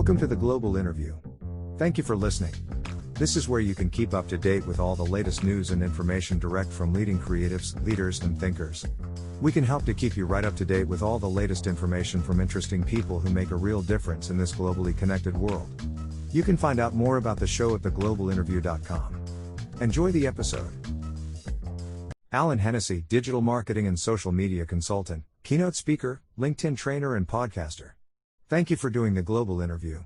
Welcome to the Global Interview. Thank you for listening. This is where you can keep up to date with all the latest news and information direct from leading creatives, leaders, and thinkers. We can help to keep you right up to date with all the latest information from interesting people who make a real difference in this globally connected world. You can find out more about the show at theglobalinterview.com. Enjoy the episode. Alan Hennessy, digital marketing and social media consultant, keynote speaker, LinkedIn trainer and podcaster. Thank you for doing the Global Interview.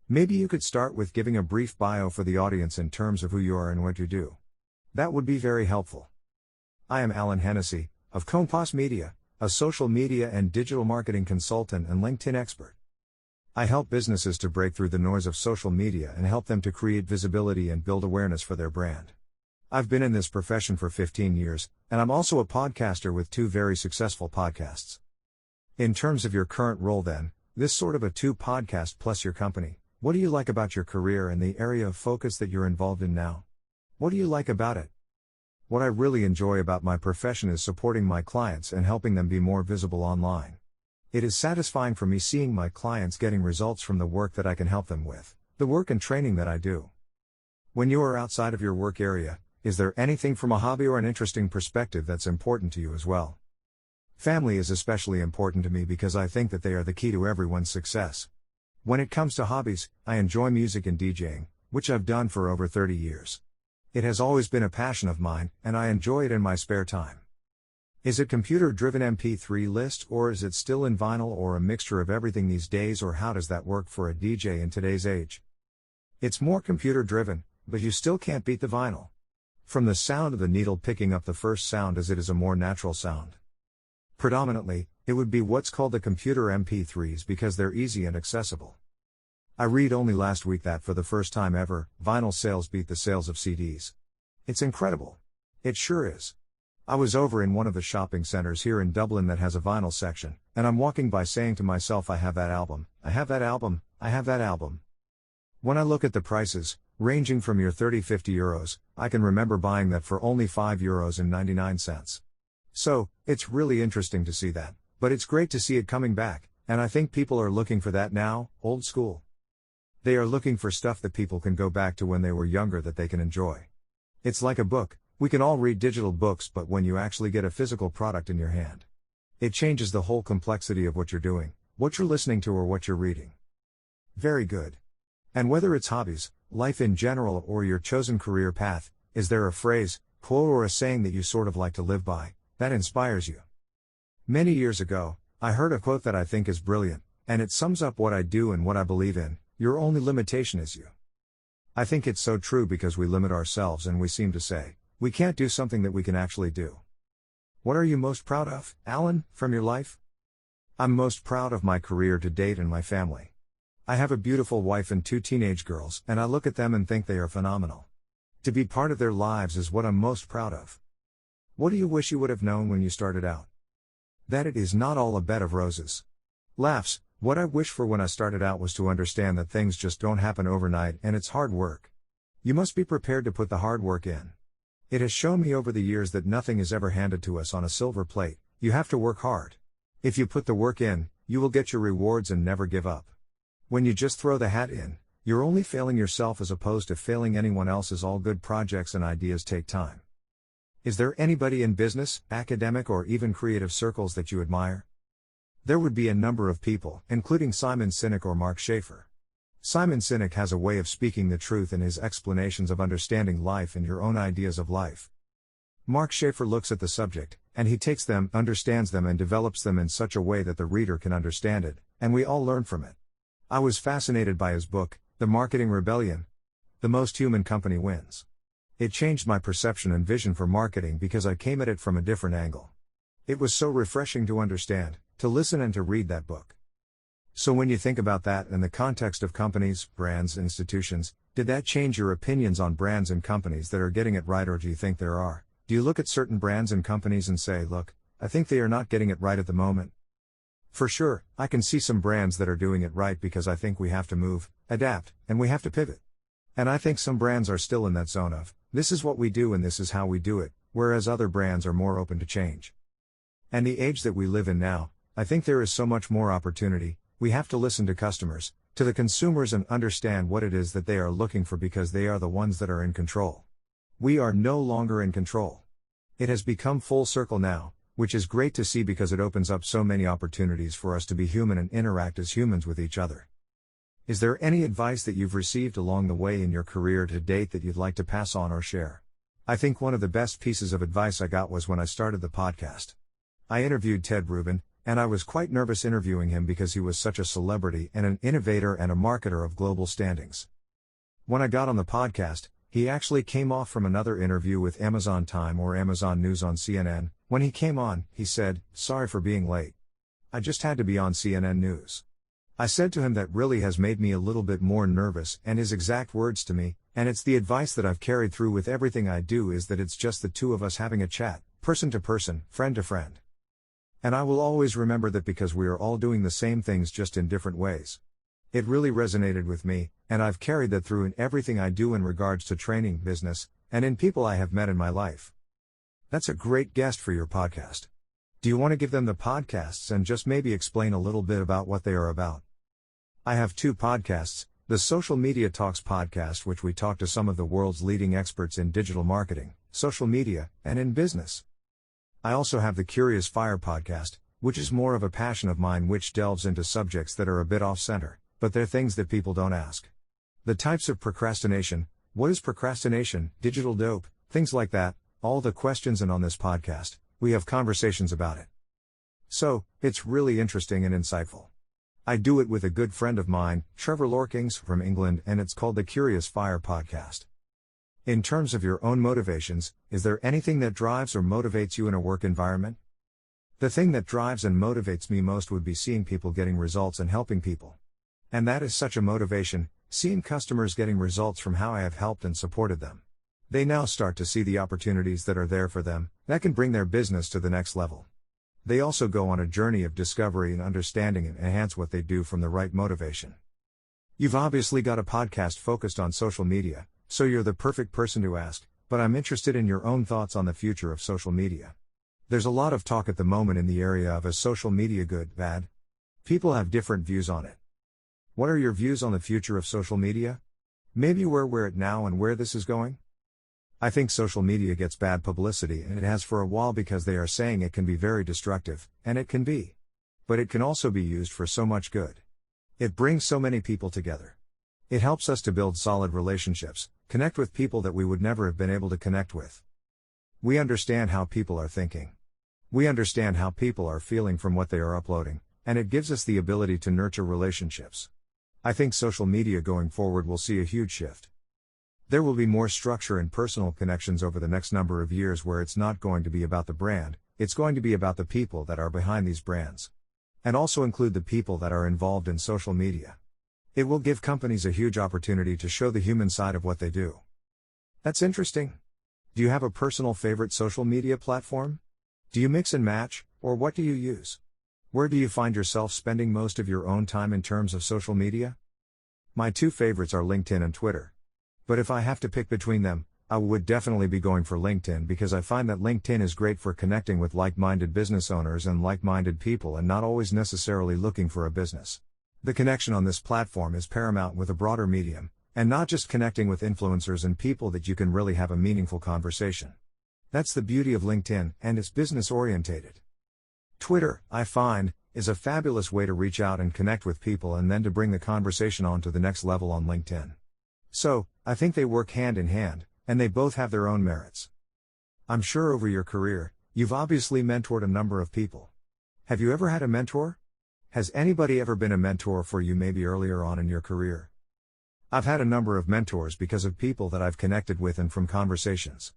Maybe you could start with giving a brief bio for the audience in terms of who you are and what you do. That would be very helpful. I am Alan Hennessy, of Compass Media, a social media and digital marketing consultant and LinkedIn expert. I help businesses to break through the noise of social media and help them to create visibility and build awareness for their brand. I've been in this profession for 15 years, and I'm also a podcaster with 2 very successful podcasts. In terms of your current role then, this sort of a 2 podcast plus your company, what do you like about your career and the area of focus that you're involved in now? What do you like about it? What I really enjoy about my profession is supporting my clients and helping them be more visible online. It is satisfying for me seeing my clients getting results from the work that I can help them with, the work and training that I do. When you are outside of your work area, is there anything from a hobby or an interesting perspective that's important to you as well? Family is especially important to me because I think that they are the key to everyone's success. When it comes to hobbies, I enjoy music and DJing, which I've done for over 30 years. It has always been a passion of mine, and I enjoy it in my spare time. Is it computer-driven MP3 list, or is it still in vinyl, or a mixture of everything these days, or how does that work for a DJ in today's age? It's more computer-driven, but you still can't beat the vinyl. From the sound of the needle picking up the first sound as it is a more natural sound. Predominantly, it would be what's called the computer MP3s because they're easy and accessible. I read only last week that for the first time ever, vinyl sales beat the sales of CDs. It's incredible. It sure is. I was over in one of the shopping centers here in Dublin that has a vinyl section, and I'm walking by saying to myself, I have that album, I have that album, I have that album. When I look at the prices, ranging from your 30-50 euros, I can remember buying that for only €5.99. So, it's really interesting to see that, but it's great to see it coming back, and I think people are looking for that now, old school. They are looking for stuff that people can go back to when they were younger that they can enjoy. It's like a book, we can all read digital books, but when you actually get a physical product in your hand, it changes the whole complexity of what you're doing, what you're listening to or what you're reading. Very good. And whether it's hobbies, life in general or your chosen career path, is there a phrase, quote or a saying that you sort of like to live by, that inspires you? Many years ago, I heard a quote that I think is brilliant, and it sums up what I do and what I believe in: your only limitation is you. I think it's so true because we limit ourselves and we seem to say, we can't do something that we can actually do. What are you most proud of, Alan, from your life? I'm most proud of my career to date and my family. I have a beautiful wife and 2 teenage girls, and I look at them and think they are phenomenal. To be part of their lives is what I'm most proud of. What do you wish you would have known when you started out? That it is not all a bed of roses. Laughs. What I wish for when I started out was to understand that things just don't happen overnight and it's hard work. You must be prepared to put the hard work in. It has shown me over the years that nothing is ever handed to us on a silver plate. You have to work hard. If you put the work in, you will get your rewards and never give up. When you just throw the hat in, you're only failing yourself as opposed to failing anyone else, as all good projects and ideas take time. Is there anybody in business, academic or even creative circles that you admire? There would be a number of people, including Simon Sinek or Mark Schaefer. Simon Sinek has a way of speaking the truth in his explanations of understanding life and your own ideas of life. Mark Schaefer looks at the subject, and he takes them, understands them and develops them in such a way that the reader can understand it, and we all learn from it. I was fascinated by his book, The Marketing Rebellion. The Most Human Company Wins. It changed my perception and vision for marketing because I came at it from a different angle. It was so refreshing to understand, to listen and to read that book. So when you think about that in the context of companies, brands, institutions, did that change your opinions on brands and companies that are getting it right, or do you think there are? Do you look at certain brands and companies and say, look, I think they are not getting it right at the moment? For sure, I can see some brands that are doing it right because I think we have to move, adapt, and we have to pivot. And I think some brands are still in that zone of, this is what we do and this is how we do it, whereas other brands are more open to change. And the age that we live in now, I think there is so much more opportunity. We have to listen to customers, to the consumers and understand what it is that they are looking for because they are the ones that are in control. We are no longer in control. It has become full circle now, which is great to see because it opens up so many opportunities for us to be human and interact as humans with each other. Is there any advice that you've received along the way in your career to date that you'd like to pass on or share? I think one of the best pieces of advice I got was when I started the podcast. I interviewed Ted Rubin, and I was quite nervous interviewing him because he was such a celebrity and an innovator and a marketer of global standings. When I got on the podcast, he actually came off from another interview with Amazon Time or Amazon News on CNN. When he came on, he said, "Sorry for being late. I just had to be on CNN News." I said to him that really has made me a little bit more nervous, and his exact words to me, and it's the advice that I've carried through with everything I do, is that it's just the two of us having a chat, person to person, friend to friend. And I will always remember that because we are all doing the same things just in different ways. It really resonated with me, and I've carried that through in everything I do in regards to training, business, and in people I have met in my life. That's a great guest for your podcast. Do you want to give them the podcasts and just maybe explain a little bit about what they are about? I have 2 podcasts, the Social Media Talks podcast, which we talk to some of the world's leading experts in digital marketing, social media, and in business. I also have the Curious Fire podcast, which is more of a passion of mine, which delves into subjects that are a bit off-center, but they're things that people don't ask. The types of procrastination, what is procrastination, digital dope, things like that, all the questions, and on this podcast, we have conversations about it. So, it's really interesting and insightful. I do it with a good friend of mine, Trevor Lorkings, from England, and it's called the Curious Fire podcast. In terms of your own motivations, is there anything that drives or motivates you in a work environment? The thing that drives and motivates me most would be seeing people getting results and helping people. And that is such a motivation, seeing customers getting results from how I have helped and supported them. They now start to see the opportunities that are there for them, that can bring their business to the next level. They also go on a journey of discovery and understanding and enhance what they do from the right motivation. You've obviously got a podcast focused on social media, so you're the perfect person to ask, but I'm interested in your own thoughts on the future of social media. There's a lot of talk at the moment in the area of is social media good, bad? People have different views on it. What are your views on the future of social media? Maybe where we're at now and where this is going? I think social media gets bad publicity, and it has for a while because they are saying it can be very destructive, and it can be. But it can also be used for so much good. It brings so many people together. It helps us to build solid relationships, connect with people that we would never have been able to connect with. We understand how people are thinking. We understand how people are feeling from what they are uploading, and it gives us the ability to nurture relationships. I think social media going forward will see a huge shift. There will be more structure and personal connections over the next number of years, where it's not going to be about the brand, it's going to be about the people that are behind these brands. And also include the people that are involved in social media. It will give companies a huge opportunity to show the human side of what they do. That's interesting. Do you have a personal favorite social media platform? Do you mix and match, or what do you use? Where do you find yourself spending most of your own time in terms of social media? My 2 favorites are LinkedIn and Twitter. But if I have to pick between them, I would definitely be going for LinkedIn, because I find that LinkedIn is great for connecting with like-minded business owners and like-minded people, and not always necessarily looking for a business. The connection on this platform is paramount with a broader medium, and not just connecting with influencers and people that you can really have a meaningful conversation. That's the beauty of LinkedIn, and it's business orientated. Twitter, I find, is a fabulous way to reach out and connect with people, and then to bring the conversation on to the next level on LinkedIn. So, I think they work hand in hand, and they both have their own merits. I'm sure over your career, you've obviously mentored a number of people. Have you ever had a mentor? Has anybody ever been a mentor for you, maybe earlier on in your career? I've had a number of mentors because of people that I've connected with and from conversations.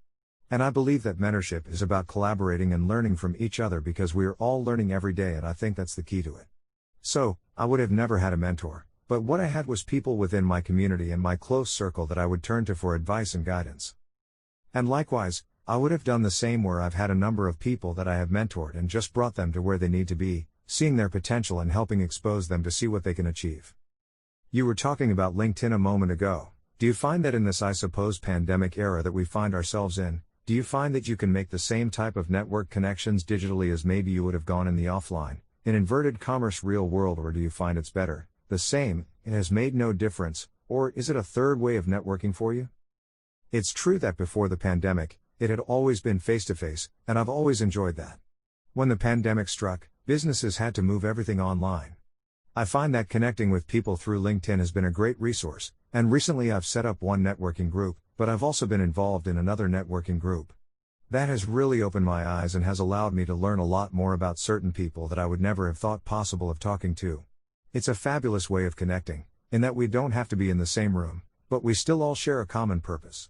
And I believe that mentorship is about collaborating and learning from each other, because we are all learning every day, and I think that's the key to it. So, I would have never had a mentor, but what I had was people within my community and my close circle that I would turn to for advice and guidance. And likewise, I would have done the same where I've had a number of people that I have mentored and just brought them to where they need to be, seeing their potential and helping expose them to see what they can achieve. You were talking about LinkedIn a moment ago. Do you find that in this, I suppose, pandemic era that we find ourselves in, do you find that you can make the same type of network connections digitally as maybe you would have gone in the offline, in inverted commerce real world, or do you find it's better, the same, it has made no difference, or is it a third way of networking for you? It's true that before the pandemic, it had always been face-to-face, and I've always enjoyed that. When the pandemic struck, businesses had to move everything online. I find that connecting with people through LinkedIn has been a great resource, and recently I've set up one networking group, but I've also been involved in another networking group. That has really opened my eyes and has allowed me to learn a lot more about certain people that I would never have thought possible of talking to. It's a fabulous way of connecting, in that we don't have to be in the same room, but we still all share a common purpose.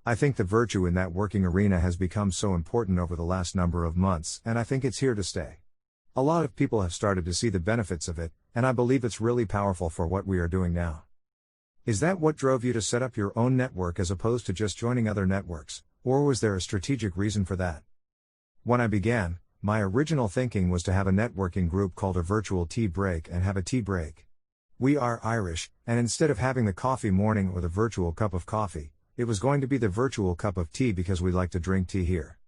I think the virtue in that working arena has become so important over the last number of months, and I think it's here to stay. A lot of people have started to see the benefits of it, and I believe it's really powerful for what we are doing now. Is that what drove you to set up your own network as opposed to just joining other networks, or was there a strategic reason for that? When I began, my original thinking was to have a networking group called a virtual tea break and have a tea break. We are Irish, and instead of having the coffee morning or the virtual cup of coffee, it was going to be the virtual cup of tea because we like to drink tea here.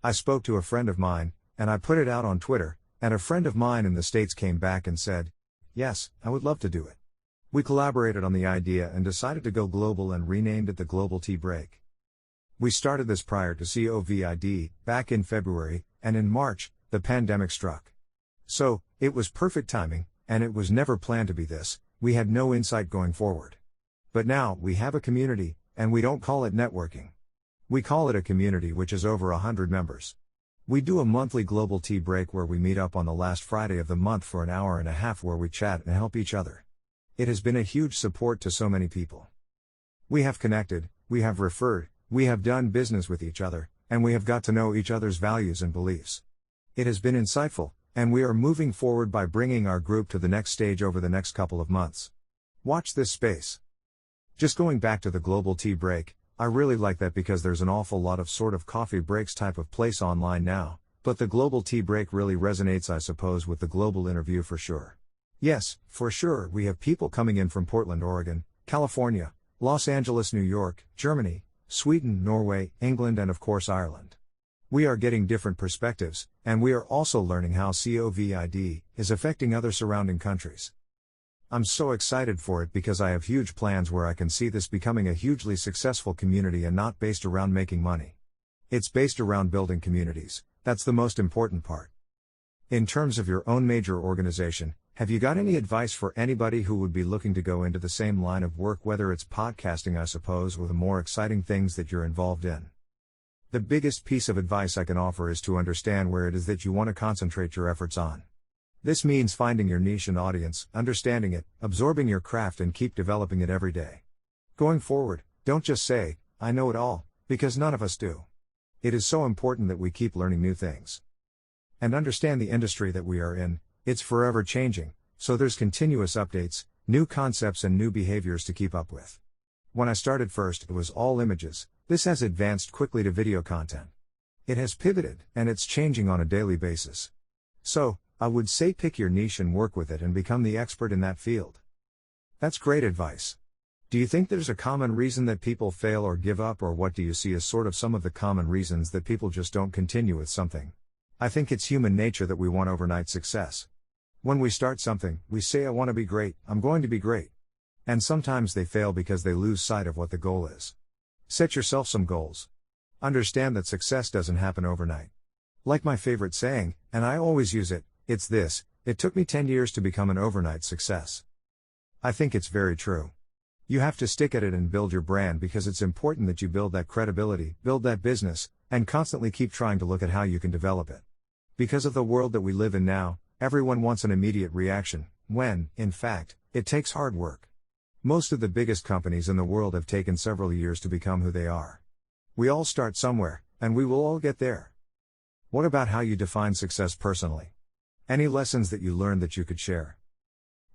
I spoke to a friend of mine, and I put it out on Twitter, and a friend of mine in the States came back and said, "Yes, I would love to do it." We collaborated on the idea and decided to go global and renamed it the Global Tea Break. We started this prior to COVID, back in February, and in March, the pandemic struck. So, it was perfect timing, and it was never planned to be this, we had no insight going forward. But now, we have a community, and we don't call it networking. We call it a community which is over 100 members. We do a monthly global tea break where we meet up on the last Friday of the month for an hour and a half where we chat and help each other. It has been a huge support to so many people. We have connected, we have referred, we have done business with each other, and we have got to know each other's values and beliefs. It has been insightful, and we are moving forward by bringing our group to the next stage over the next couple of months. Watch this space. Just going back to the global tea break, I really like that because there's an awful lot of sort of coffee breaks type of place online now, but the global tea break really resonates, I suppose, with the global interview for sure. Yes, for sure, we have people coming in from Portland, Oregon, California, Los Angeles, New York, Germany, Sweden, Norway, England, and of course Ireland. We are getting different perspectives, and we are also learning how COVID is affecting other surrounding countries. I'm so excited for it because I have huge plans where I can see this becoming a hugely successful community and not based around making money. It's based around building communities, that's the most important part. In terms of your own major organization, have you got any advice for anybody who would be looking to go into the same line of work, whether it's podcasting, I suppose, or the more exciting things that you're involved in? The biggest piece of advice I can offer is to understand where it is that you want to concentrate your efforts on. This means finding your niche and audience, understanding it, absorbing your craft, and keep developing it every day. Going forward, don't just say, "I know it all," because none of us do. It is so important that we keep learning new things. And understand the industry that we are in, it's forever changing, so there's continuous updates, new concepts and new behaviors to keep up with. When I started first, it was all images. This has advanced quickly to video content. It has pivoted, and it's changing on a daily basis. So, I would say pick your niche and work with it and become the expert in that field. That's great advice. Do you think there's a common reason that people fail or give up, or what do you see as sort of some of the common reasons that people just don't continue with something? I think it's human nature that we want overnight success. When we start something, we say, "I want to be great, I'm going to be great." And sometimes they fail because they lose sight of what the goal is. Set yourself some goals. Understand that success doesn't happen overnight. Like my favorite saying, and I always use it, it's this: it took me 10 years to become an overnight success. I think it's very true. You have to stick at it and build your brand because it's important that you build that credibility, build that business, and constantly keep trying to look at how you can develop it. Because of the world that we live in now, everyone wants an immediate reaction, when, in fact, it takes hard work. Most of the biggest companies in the world have taken several years to become who they are. We all start somewhere, and we will all get there. What about how you define success personally? Any lessons that you learned that you could share?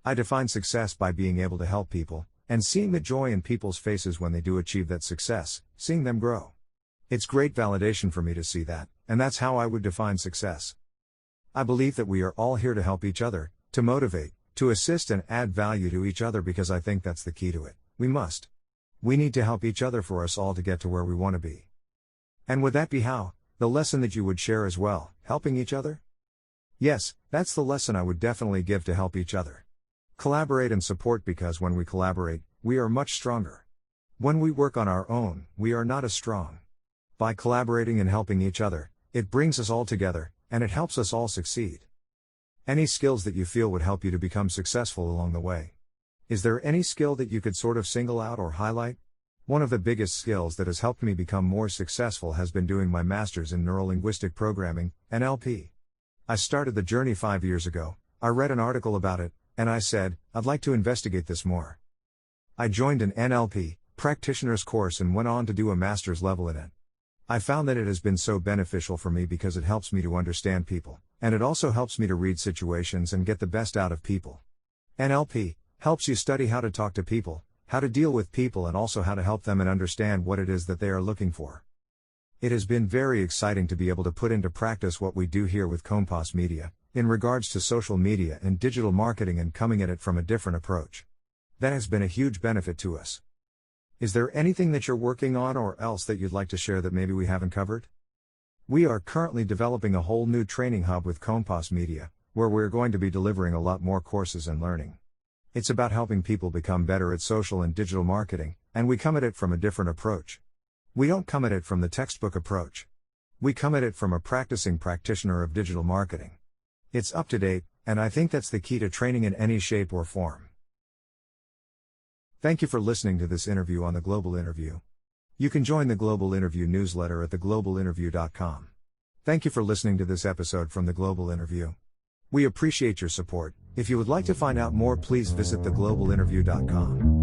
I define success by being able to help people, and seeing the joy in people's faces when they do achieve that success, seeing them grow. It's great validation for me to see that, and that's how I would define success. I believe that we are all here to help each other, to motivate, to assist and add value to each other because I think that's the key to it. We need to help each other for us all to get to where we want to be. And would that be how? The lesson that you would share as well, helping each other? Yes, that's the lesson I would definitely give, to help each other. Collaborate and support, because when we collaborate, we are much stronger. When we work on our own, we are not as strong. By collaborating and helping each other, it brings us all together, and it helps us all succeed. Any skills that you feel would help you to become successful along the way? Is there any skill that you could sort of single out or highlight? One of the biggest skills that has helped me become more successful has been doing my master's in Neuro-Linguistic Programming, NLP. I started the journey 5 years ago. I read an article about it, and I said, I'd like to investigate this more. I joined an NLP practitioner's course and went on to do a master's level in it. I found that it has been so beneficial for me because it helps me to understand people, and it also helps me to read situations and get the best out of people. NLP helps you study how to talk to people, how to deal with people, and also how to help them and understand what it is that they are looking for. It has been very exciting to be able to put into practice what we do here with Compass Media, in regards to social media and digital marketing, and coming at it from a different approach. That has been a huge benefit to us. Is there anything that you're working on or else that you'd like to share that maybe we haven't covered? We are currently developing a whole new training hub with Compass Media, where we're going to be delivering a lot more courses and learning. It's about helping people become better at social and digital marketing, and we come at it from a different approach. We don't come at it from the textbook approach. We come at it from a practicing practitioner of digital marketing. It's up to date, and I think that's the key to training in any shape or form. Thank you for listening to this interview on The Global Interview. You can join the Global Interview newsletter at theglobalinterview.com. Thank you for listening to this episode from The Global Interview. We appreciate your support. If you would like to find out more, please visit theglobalinterview.com.